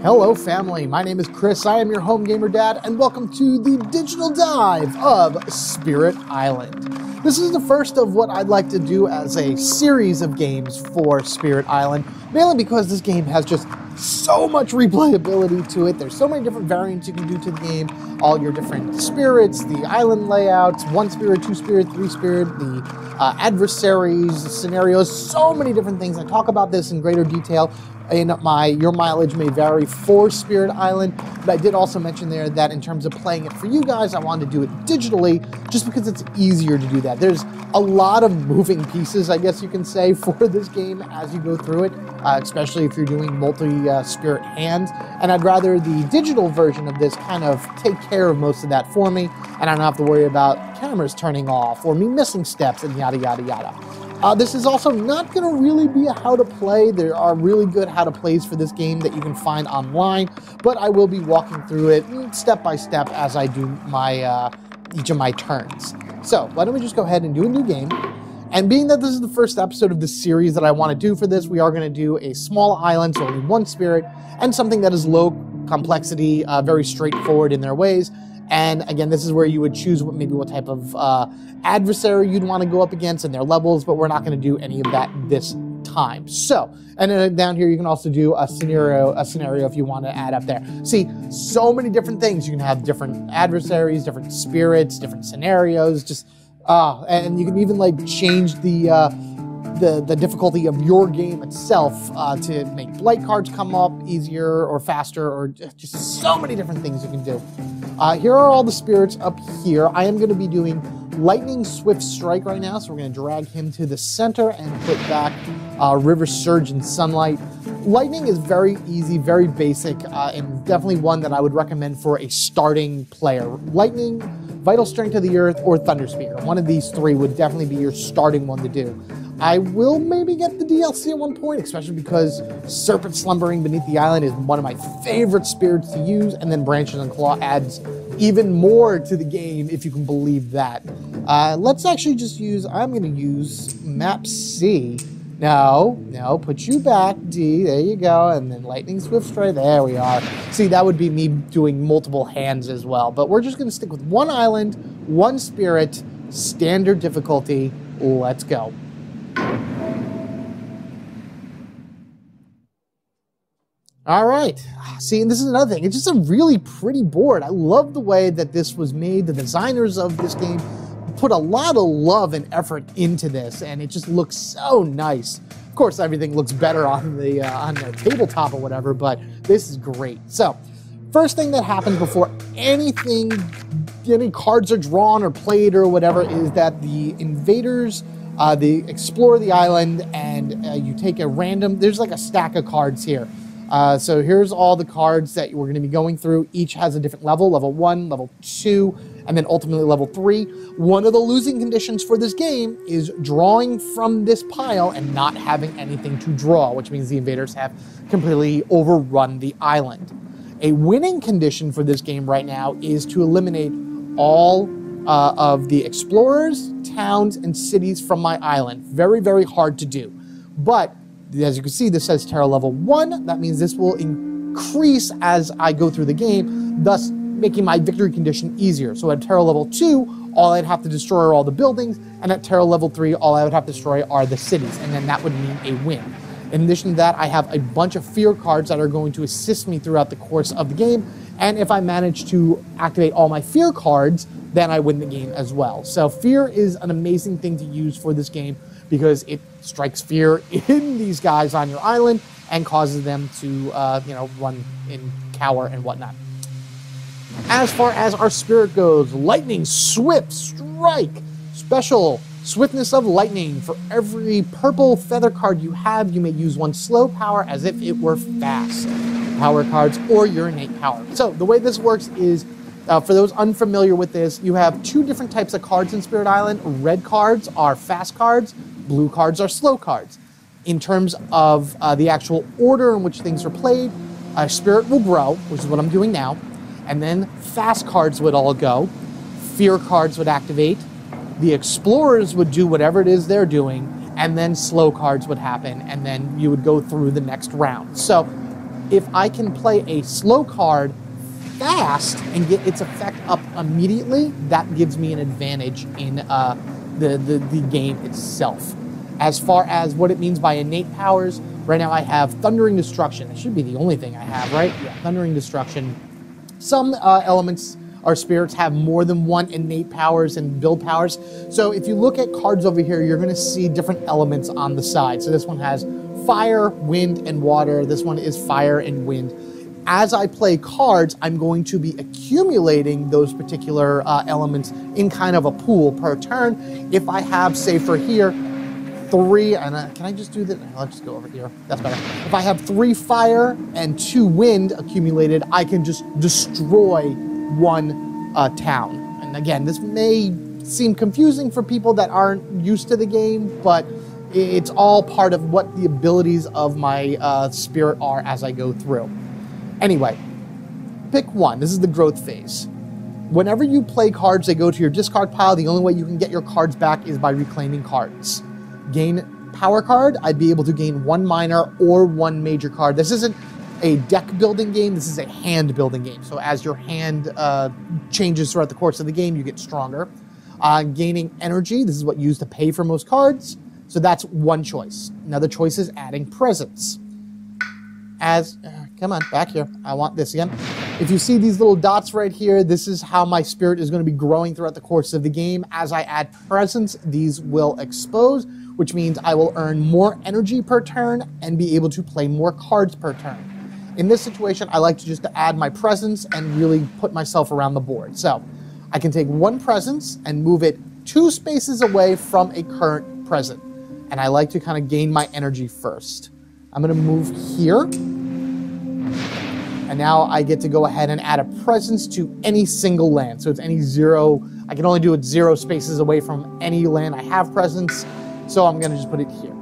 Hello family, my name is Chris, I am your home gamer dad, and welcome to the digital dive of Spirit Island. This is the first of what I'd like to do as a series of games for Spirit Island, mainly because this game has just so much replayability to it. There's so many different variants you can do to the game, all your different spirits, the island layouts, 1 spirit, 2 spirit, 3 spirit, the adversaries, scenarios, so many different things. I talk about this in greater detail in Your Mileage May Vary for Spirit Island, but I did also mention there that in terms of playing it for you guys, I wanted to do it digitally just because it's easier to do that. There's a lot of moving pieces, I guess you can say, for this game as you go through it, especially if you're doing multi-spirit hands, and I'd rather the digital version of this kind of take care of most of that for me, and I don't have to worry about cameras turning off or me missing steps and yada yada yada. This is also not going to really be a how to play. There are really good how to plays for this game that you can find online, but I will be walking through it step by step as I do my each of my turns. So why don't we just go ahead and do a new game? And being that this is the first episode of this series that I want to do for this, we are going to do a small island, so only 1 spirit, and something that is low complexity, very straightforward in their ways. And again, this is where you would choose what type of adversary you'd want to go up against and their levels, but we're not going to do any of that this time. So, and then down here you can also do a scenario if you want to add up there. See, so many different things. You can have different adversaries, different spirits, different scenarios, just and you can even like change the difficulty of your game itself to make blight cards come up easier or faster, or just so many different things you can do. Here are all the spirits up here. I am going to be doing Lightning Swift Strike right now, so we're going to drag him to the center and put back River Surge and Sunlight. Lightning is very easy, very basic, and definitely one that I would recommend for a starting player. Lightning, Vital Strength of the Earth, or Thunder Spear. One of these 3 would definitely be your starting one to do. I will maybe get the DLC at one point, especially because Serpent Slumbering Beneath the Island is one of my favorite spirits to use, and then Branches and Claw adds even more to the game, if you can believe that. Let's actually just use, I'm going to use Map C. No, put you back, D, there you go, and then Lightning Swift Strike, there we are. See, that would be me doing multiple hands as well, but we're just going to stick with 1 island, 1 spirit, standard difficulty, let's go. All right, see, and this is another thing. It's just a really pretty board. I love the way that this was made. The designers of this game put a lot of love and effort into this, and it just looks so nice. Of course, everything looks better on the tabletop or whatever, but this is great. So, first thing that happens before any cards are drawn or played or whatever is that the invaders they explore the island, and you take a random, there's like a stack of cards here. So here's all the cards that we're going to be going through. Each has a different level, level 1, level 2, and then ultimately level 3. One of the losing conditions for this game is drawing from this pile and not having anything to draw, which means the invaders have completely overrun the island. A winning condition for this game right now is to eliminate all of the explorers, towns, and cities from my island. Very, very hard to do. But as you can see, this says Terror level 1. That means this will increase as I go through the game, thus making my victory condition easier. So at Terror level 2, all I'd have to destroy are all the buildings, and at Terror level 3, all I would have to destroy are the cities, and then that would mean a win. In addition to that, I have a bunch of fear cards that are going to assist me throughout the course of the game, and if I manage to activate all my fear cards, then I win the game as well. So fear is an amazing thing to use for this game because it strikes fear in these guys on your island and causes them to, run in cower and whatnot. As far as our spirit goes, Lightning Swift Strike, special Swiftness of Lightning. For every purple feather card you have, you may use 1 slow power as if it were fast power cards or your innate power. So the way this works is, for those unfamiliar with this, you have 2 different types of cards in Spirit Island. Red cards are fast cards, blue cards are slow cards. In terms of the actual order in which things are played, Spirit will grow, which is what I'm doing now, and then fast cards would all go, fear cards would activate, the explorers would do whatever it is they're doing, and then slow cards would happen, and then you would go through the next round. So if I can play a slow card fast and get its effect up immediately, that gives me an advantage in the game itself. As far as what it means by innate powers, right now I have Thundering Destruction. That should be the only thing I have, right? Yeah, Thundering Destruction. Some elements or spirits have more than one innate powers and build powers. So if you look at cards over here, you're going to see different elements on the side. So this one has fire, wind, and water. This one is fire and wind. As I play cards, I'm going to be accumulating those particular elements in kind of a pool per turn. If I have, say for here, 3, and can I just do that? I'll just go over here. That's better. If I have 3 fire and 2 wind accumulated, I can just destroy one town. And again, this may seem confusing for people that aren't used to the game, but it's all part of what the abilities of my spirit are as I go through. Anyway, pick one. This is the growth phase. Whenever you play cards, they go to your discard pile. The only way you can get your cards back is by reclaiming cards. Gain power card, I'd be able to gain 1 minor or 1 major card. This isn't a deck building game, this is a hand building game. So as your hand changes throughout the course of the game, you get stronger. Gaining energy, this is what you use to pay for most cards. So that's one choice. Another choice is adding presence. Come on, back here. I want this again. If you see these little dots right here, this is how my spirit is going to be growing throughout the course of the game. As I add presence, these will expose, which means I will earn more energy per turn and be able to play more cards per turn. In this situation, I like to just add my presence and really put myself around the board. So I can take 1 presence and move it 2 spaces away from a current present. And I like to kind of gain my energy first. I'm going to move here. And now I get to go ahead and add a presence to any single land. So it's any 0. I can only do it 0 spaces away from any land I have presence. So I'm going to just put it here.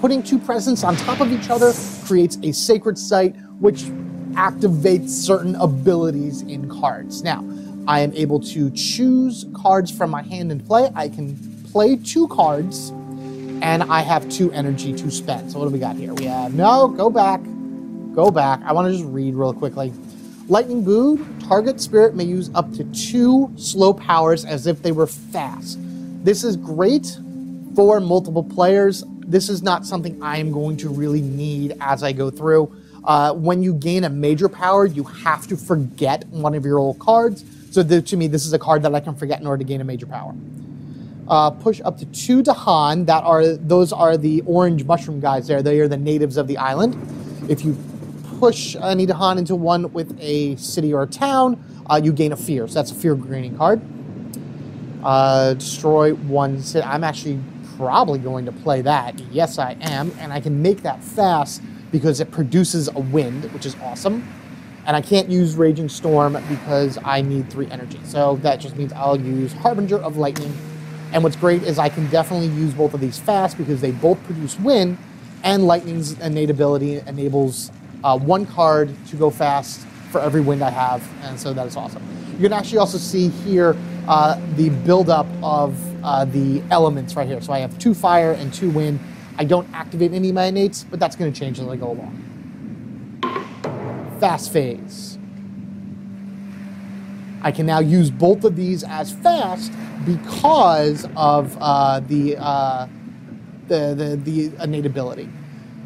Putting 2 presents on top of each other creates a sacred site, which activates certain abilities in cards. Now, I am able to choose cards from my hand and play. I can play 2 cards, and I have 2 energy to spend. So what do we got here? We have, no, go back. Go back. I want to just read real quickly. Lightning Boot, target spirit may use up to 2 slow powers as if they were fast. This is great for multiple players. This is not something I'm going to really need as I go through. When you gain a major power, you have to forget one of your old cards. So to me, this is a card that I can forget in order to gain a major power. Push up to 2 Dahan. Those are the orange mushroom guys there. They are the natives of the island. If you push any Dahan into one with a city or a town, you gain a fear. So that's a fear gaining card. Destroy 1 city. I'm actually probably going to play that. Yes, I am. And I can make that fast because it produces a wind, which is awesome. And I can't use Raging Storm because I need 3 energy. So that just means I'll use Harbinger of Lightning. And what's great is I can definitely use both of these fast because they both produce wind, and Lightning's innate ability enables 1 card to go fast for every wind I have. And so that is awesome. You can actually also see here the buildup of the elements right here. So I have 2 fire and 2 wind. I don't activate any of my innates, but that's going to change as I go along. Fast phase. I can now use both of these as fast because of the innate ability.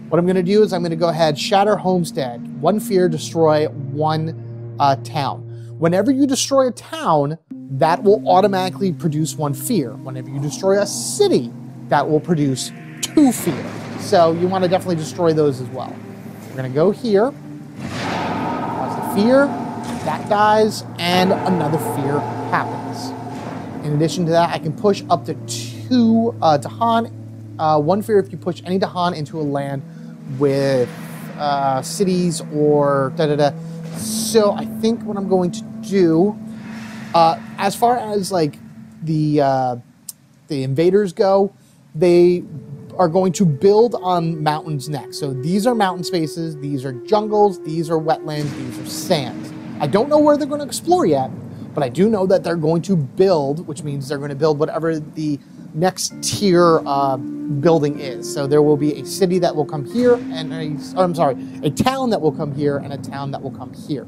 What I'm going to do is I'm going to go ahead, Shatter Homestead, 1 fear, destroy 1 town. Whenever you destroy a town, that will automatically produce 1 fear. Whenever you destroy a city, that will produce 2 fear. So you want to definitely destroy those as well. We're going to go here. That's the fear. That dies, and another fear happens. In addition to that, I can push up to 2 Dahan. 1 fear if you push any Dahan into a land with cities or da-da-da. So I think what I'm going to do, as far as like the invaders go, they are going to build on mountains next. So these are mountain spaces, these are jungles, these are wetlands, these are sands. I don't know where they're going to explore yet, but I do know that they're going to build, which means they're going to build whatever the next tier building is. So there will be a city that will come here, and a town that will come here, and a town that will come here.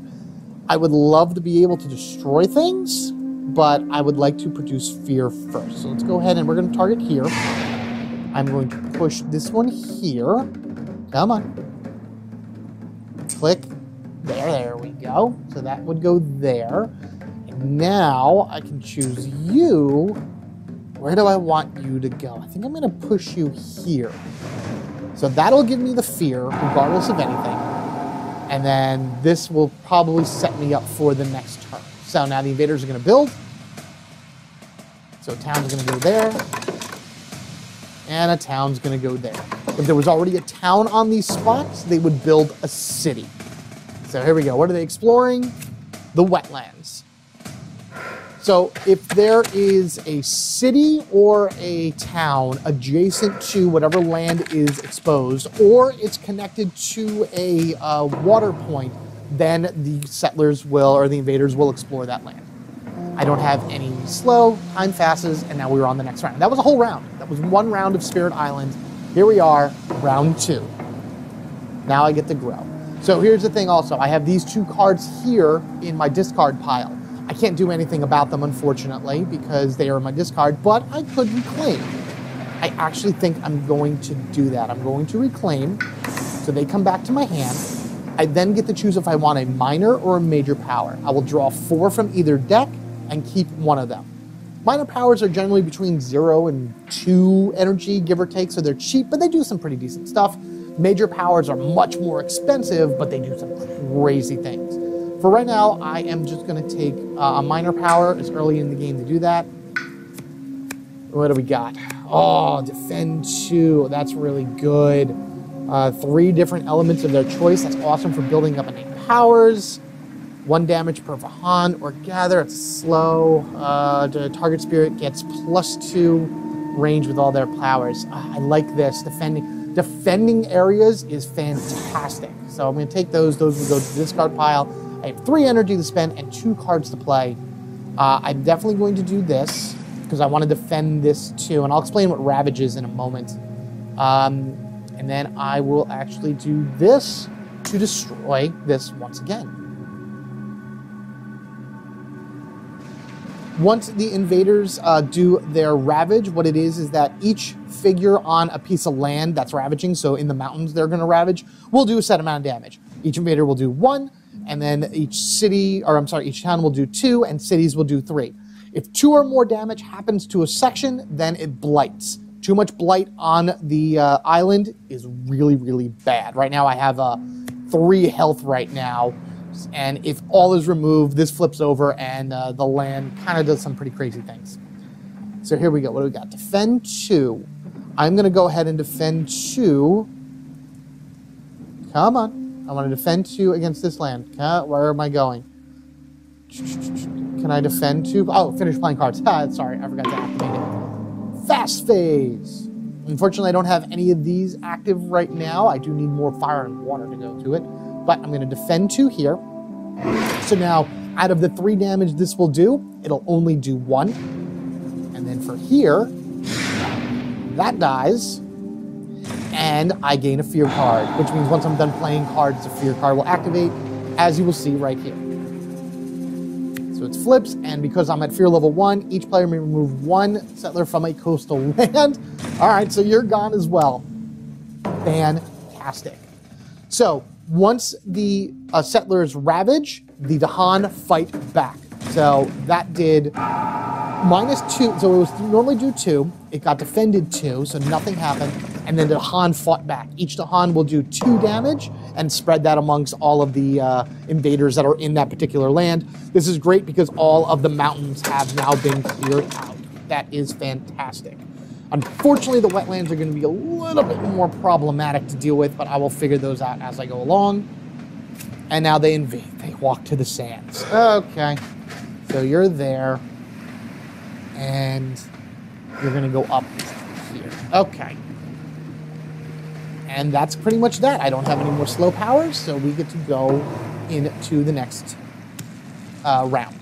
I would love to be able to destroy things, but I would like to produce fear first. So let's go ahead and we're going to target here. I'm going to push this one here. Come on. Click. There we go. So that would go there. And now I can choose you. Where do I want you to go? I think I'm going to push you here. So that'll give me the fear, regardless of anything. And then this will probably set me up for the next turn. So now the invaders are going to build. So a town's going to go there. And a town's going to go there. If there was already a town on these spots, they would build a city. So here we go. What are they exploring? The wetlands. So if there is a city or a town adjacent to whatever land is exposed, or it's connected to a water point, then the settlers will, or the invaders will explore that land. I don't have any slow, time passes, and now we're on the next round. That was a whole round. That was one round of Spirit Island. Here we are, round 2. Now I get to grow. So here's the thing also, I have these 2 cards here in my discard pile. I can't do anything about them, unfortunately, because they are in my discard, but I could reclaim. I actually think I'm going to do that. I'm going to reclaim, so they come back to my hand. I then get to choose if I want a minor or a major power. I will draw 4 from either deck and keep one of them. Minor powers are generally between 0 and 2 energy, give or take, so they're cheap, but they do some pretty decent stuff. Major powers are much more expensive, but they do some crazy things. For right now, I am just going to take a minor power. It's early in the game to do that. What do we got? Oh, defend 2. That's really good. 3 different elements of their choice. That's awesome for building up innate powers. 1 damage per Vahan or gather. It's slow. The target spirit gets +2 range with all their powers. I like this. Defending areas is fantastic. So I'm going to take those. Those will go to the discard pile. I have 3 energy to spend and 2 cards to play. I'm definitely going to do this because I want to defend this too. And I'll explain what Ravage is in a moment. And then I will actually do this to destroy this once again. Once the invaders do their ravage, what it is that each figure on a piece of land that's ravaging, so in the mountains they're going to ravage, will do a set amount of damage. Each invader will do 1, and then each town will do 2, and cities will do 3. If 2 or more damage happens to a section, then it blights. Too much blight on the island is really, really bad. Right now I have 3 health right now. And if all is removed, this flips over and the land kind of does some pretty crazy things. So here we go. What do we got? Defend 2. I'm going to go ahead and defend 2. Come on. I want to defend 2 against this land. Where am I going? Can I defend 2? Oh, finish playing cards. Sorry, I forgot to activate it. Fast phase. Unfortunately, I don't have any of these active right now. I do need more fire and water to go to it. But I'm going to defend 2 here. So now, out of the 3 damage this will do, it'll only do 1. And then for here, that dies. And I gain a fear card, which means once I'm done playing cards, the fear card will activate, as you will see right here. So it flips, and because I'm at fear level 1, each player may remove 1 settler from a coastal land. All right, so you're gone as well. Fantastic. So once the settlers ravage, the Dahan fight back. So that did -2. So it was normally do 2. It got defended 2, so nothing happened. And then the Dahan fought back. Each Dahan will do 2 damage and spread that amongst all of the invaders that are in that particular land. This is great because all of the mountains have now been cleared out. That is fantastic. Unfortunately, the wetlands are going to be a little bit more problematic to deal with, but I will figure those out as I go along. And now they invade. They walk to the sands. Okay. So you're there. And you're going to go up here. Okay. And that's pretty much that. I don't have any more slow powers, so we get to go into the next round.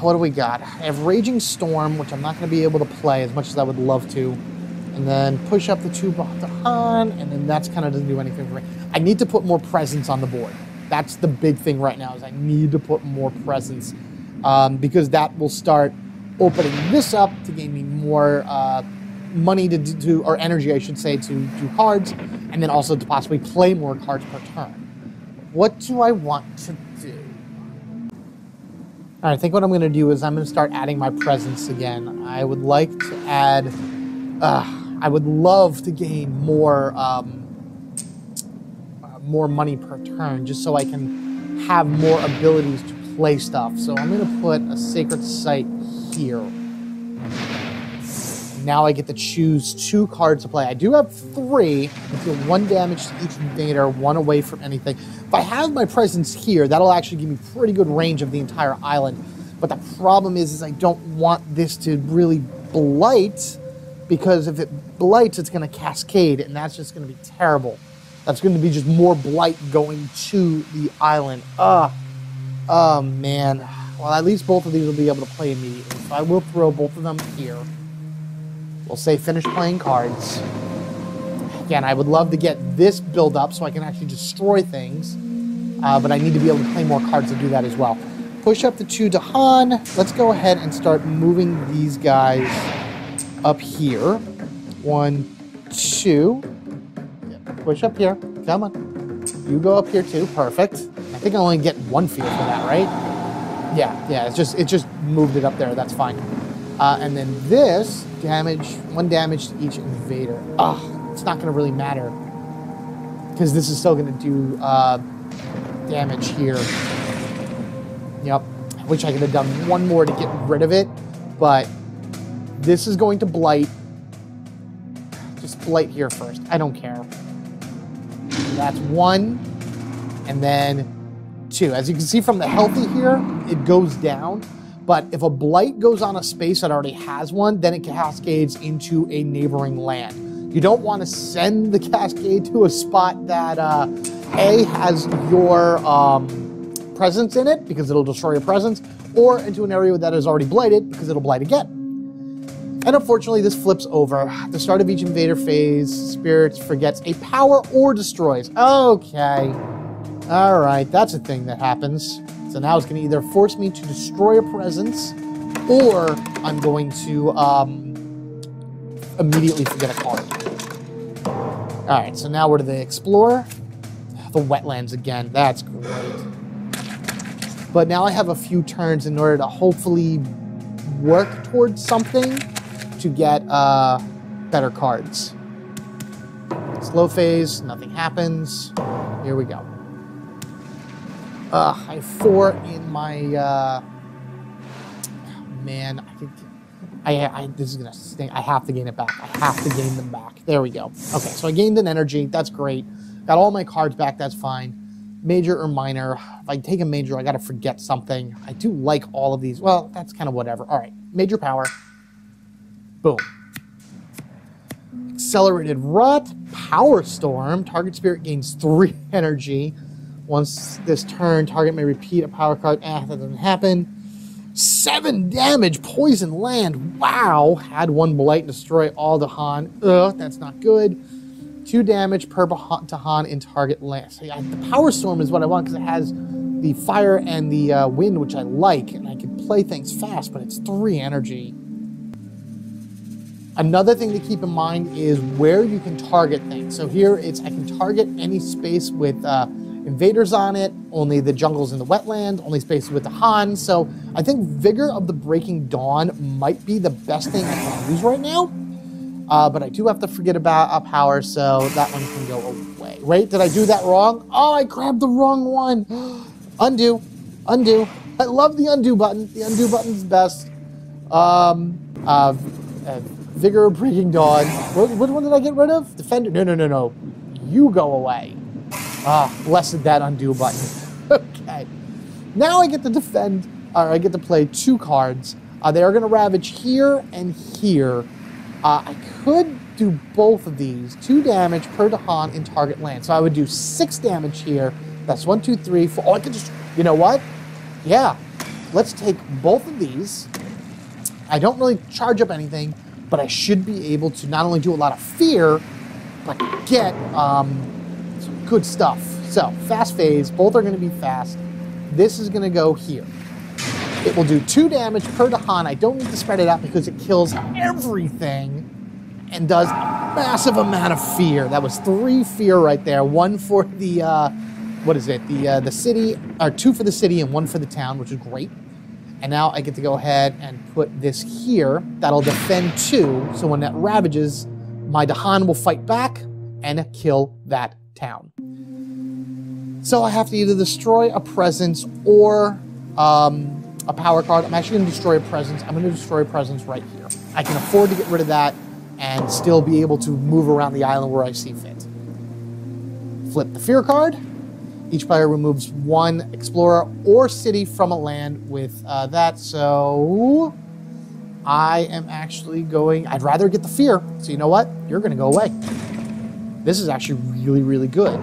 what do we got? I have Raging Storm, which I'm not going to be able to play as much as I would love to. And then push up the 2 Bahan, and then that's kind of doesn't do anything for me. I need to put more presence on the board. That's the big thing right now, is I need to put more presence. Because that will start opening this up to gain me more money to do, or energy, I should say, to do cards, and then also to possibly play more cards per turn. What do I want to do? All right, I think what I'm going to do is I'm going to start adding my presence again. I would like to add... I would love to gain more more money per turn, just so I can have more abilities to play stuff. So I'm going to put a Sacred Site here. Now I get to choose 2 cards to play. I do have 3. I deal 1 damage to each invader, 1 away from anything. If I have my presence here, that'll actually give me pretty good range of the entire island. But the problem is I don't want this to really blight, because if it blights, it's going to cascade, and that's just going to be terrible. That's going to be just more blight going to the island. Oh, man. Well, at least both of these will be able to play immediately. So I will throw both of them here. We'll say finish playing cards. Again, I would love to get this build up so I can actually destroy things. But I need to be able to play more cards to do that as well. Push up the 2 Dahan. Let's go ahead and start moving these guys up here. 1, 2. Push up here. Come on. You go up here too. Perfect. I think I only get 1 field for that, right? Yeah. It just moved it up there. That's fine. And then this damage, 1 damage to each invader. It's not going to really matter, because this is still going to do damage here. Yep. I wish I could have done 1 more to get rid of it, but this is going to blight. Just blight here first. I don't care. That's 1, and then 2. As you can see from the healthy here, it goes down. But if a blight goes on a space that already has 1, then it cascades into a neighboring land. You don't want to send the cascade to a spot that A, has your presence in it, because it'll destroy your presence, or into an area that is already blighted, because it'll blight again. And unfortunately, this flips over. At the start of each invader phase, Spirits forgets a power or destroys. Okay. All right, that's a thing that happens. So now it's going to either force me to destroy a presence, or I'm going to immediately forget a card. All right, so now we're to the Explorer. The wetlands again. That's great. But now I have a few turns in order to hopefully work towards something to get better cards. Slow phase, nothing happens. Here we go. I have 4 in my, man, this is gonna stink. I have to gain it back. I have to gain them back. There we go. Okay, so I gained an energy. That's great. Got all my cards back. That's fine. Major or minor. If I take a major, I gotta forget something. I do like all of these. Well, that's kind of whatever. All right, major power. Boom. Accelerated Rot. Power Storm. Target spirit gains 3 energy. Once this turn, target may repeat a power card. That doesn't happen. 7 damage, Poison Land. Wow. Add 1 blight, destroy all Dahan. That's not good. 2 damage per Dahan in target land. So yeah, the Power Storm is what I want, because it has the fire and the wind, which I like, and I can play things fast, but it's 3 energy. Another thing to keep in mind is where you can target things. So here I can target any space with invaders on it, only the jungles and the wetland, only spaces with the Han. So I think Vigor of the Breaking Dawn might be the best thing I can use right now. But I do have to forget about a power, so that one can go away. Wait, did I do that wrong? Oh, I grabbed the wrong one. Undo. Undo. I love the undo button. The undo button's best. Vigor of Breaking Dawn. What one did I get rid of? Defender. No. You go away. Blessed that undo button. Okay. Now I get to defend, or I get to play 2 cards. They are going to ravage here and here. I could do both of these. 2 damage per Dahan in target land. So I would do 6 damage here. That's 1, 2, 3, 4. Oh, I could just, you know what? Yeah. let's take both of these. I don't really charge up anything, but I should be able to not only do a lot of fear, but get some good stuff. So, fast phase, both are going to be fast. This is going to go here. It will do 2 damage per Dahan. I don't need to spread it out because it kills everything and does a massive amount of fear. That was 3 fear right there. 1 for the, what is it? The city, or 2 for the city and 1 for the town, which is great. And now I get to go ahead and put this here. That'll defend 2. So when that ravages, my Dahan will fight back and kill that town. So I have to either destroy a presence or a power card. I'm actually going to destroy a presence. I'm going to destroy a presence right here. I can afford to get rid of that and still be able to move around the island where I see fit. Flip the fear card. Each player removes 1 explorer or city from a land with that. So I am actually going... I'd rather get the fear. So you know what? You're going to go away. This is actually really, really good.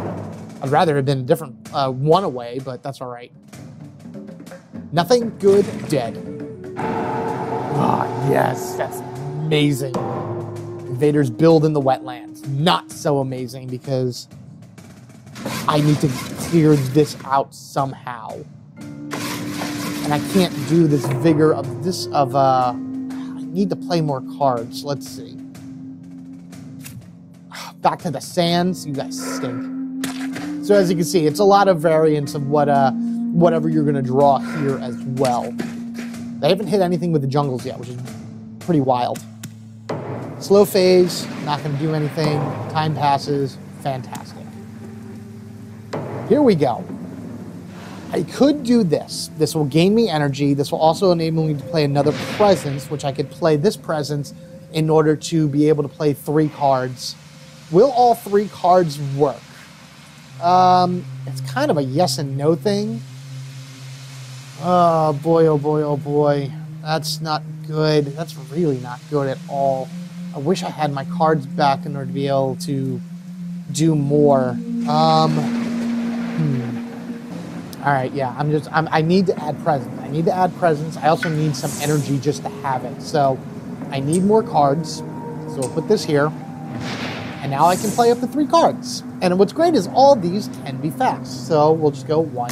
I'd rather have been a different one away, but that's all right. Nothing good, dead. Ah, yes, that's amazing. Invaders build in the wetlands. Not so amazing because I need to clear this out somehow. And I can't do this vigor of this I need to play more cards. Let's see. Back to the sands. You guys stink. So as you can see, it's a lot of variants of what whatever you're going to draw here as well. They haven't hit anything with the jungles yet, which is pretty wild. Slow phase, not going to do anything. Time passes, fantastic. Here we go. I could do this. This will gain me energy. This will also enable me to play another presence, which I could play this presence in order to be able to play 3 cards. Will all 3 cards work? It's kind of a yes and no thing. Oh boy, oh boy, oh boy. That's not good. That's really not good at all. I wish I had my cards back in order to be able to do more. Alright, yeah, I need to add presence. I need to add presence. I also need some energy just to have it. So, I need more cards. So we'll put this here. And now I can play up to 3 cards. And what's great is all these can be fast. So we'll just go 1,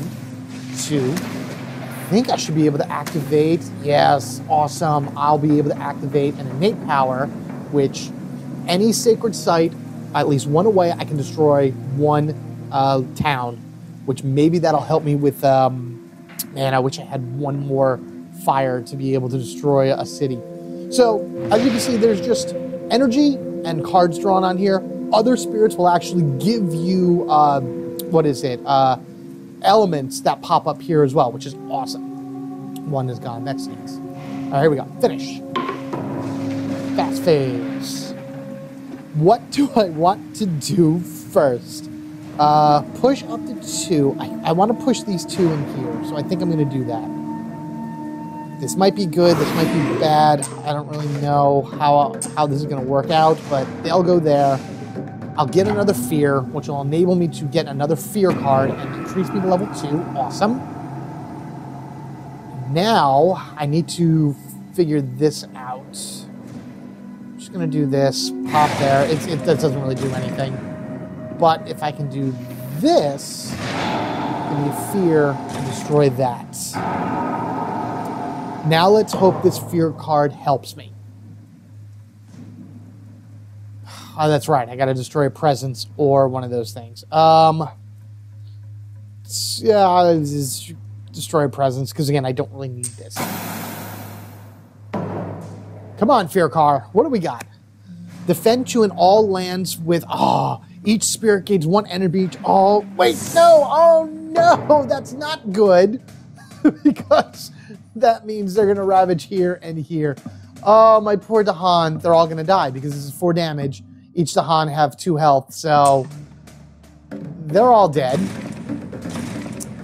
2. I think I should be able to activate. Yes, awesome. I'll be able to activate an innate power, which any sacred site, at least 1 away, I can destroy 1 town, which maybe that'll help me with, man, I wish I had 1 more fire to be able to destroy a city. So, as you can see, there's just energy and cards drawn on here. Other spirits will actually give you, elements that pop up here as well, which is awesome. 1 is gone. That stinks. All right, here we go. Finish. Fast phase. What do I want to do first? Push up to 2. I want to push these 2 in here, so I think I'm going to do that. This might be good. This might be bad. I don't really know how this is going to work out, but they'll go there. I'll get another fear, which will enable me to get another fear card and increase me to level 2. Awesome. Now, I need to figure this out. I'm just going to do this. Pop there. That doesn't really do anything. But if I can do this, give me fear and destroy that. Now let's hope this fear card helps me. Oh, that's right. I got to destroy a presence or one of those things. Yeah, just destroy a presence because again, I don't really need this. Come on, fear card. What do we got? Defend 2 in all lands with each spirit gains 1 energy each. Oh wait, no! Oh no, that's not good because that means they're gonna ravage here and here. Oh, my poor Dahan. They're all gonna die because this is 4 damage. Each Dahan have 2 health, so they're all dead.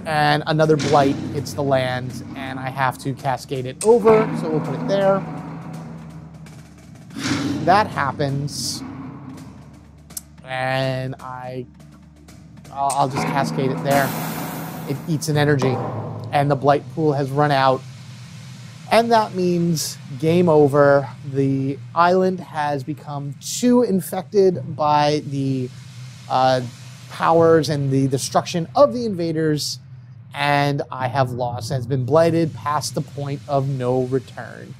And another blight hits the land, and I have to cascade it over, so we'll put it there. That happens, and I'll just cascade it there. It eats an energy, and the blight pool has run out, And that means game over. The island has become too infected by the powers and the destruction of the invaders, and I have lost. Has been blighted past the point of no return.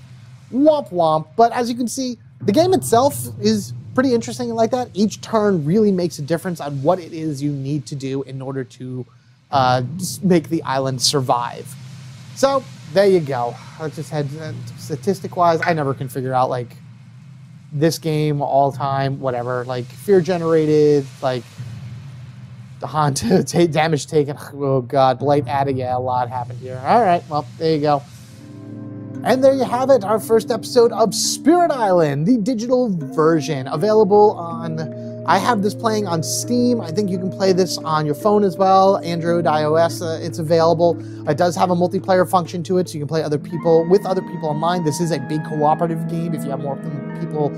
Womp womp. But as you can see, the game itself is pretty interesting like that. Each turn really makes a difference on what it is you need to do in order to make the island survive. So there you go. I just had statistic-wise, I never can figure out like this game all time, whatever, like fear generated, like the Honda damage taken. Oh god, blight added. Yeah, a lot happened here. All right, well there you go. And there you have it, our first episode of Spirit Island, the digital version, available on, I have this playing on Steam. I think you can play this on your phone as well, Android, iOS, it's available. It does have a multiplayer function to it, so you can play with other people online. This is a big cooperative game if you have more people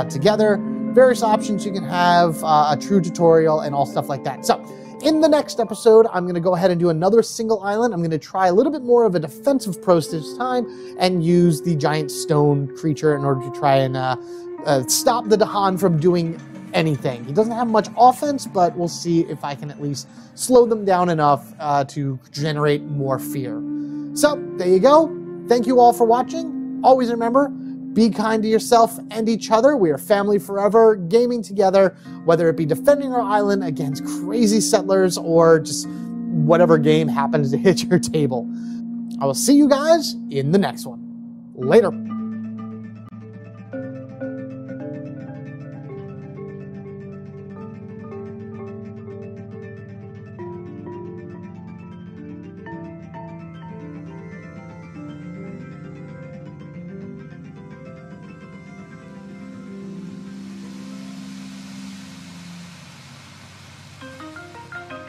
together. Various options you can have, a true tutorial, and all stuff like that. So, in the next episode, I'm going to go ahead and do another single island. I'm going to try a little bit more of a defensive approach this time and use the giant stone creature in order to try and stop the Dahan from doing anything. He doesn't have much offense, but we'll see if I can at least slow them down enough to generate more fear. So, there you go. Thank you all for watching. Always remember, be kind to yourself and each other. We are family forever, gaming together, whether it be defending our island against crazy settlers or just whatever game happens to hit your table. I will see you guys in the next one. Later.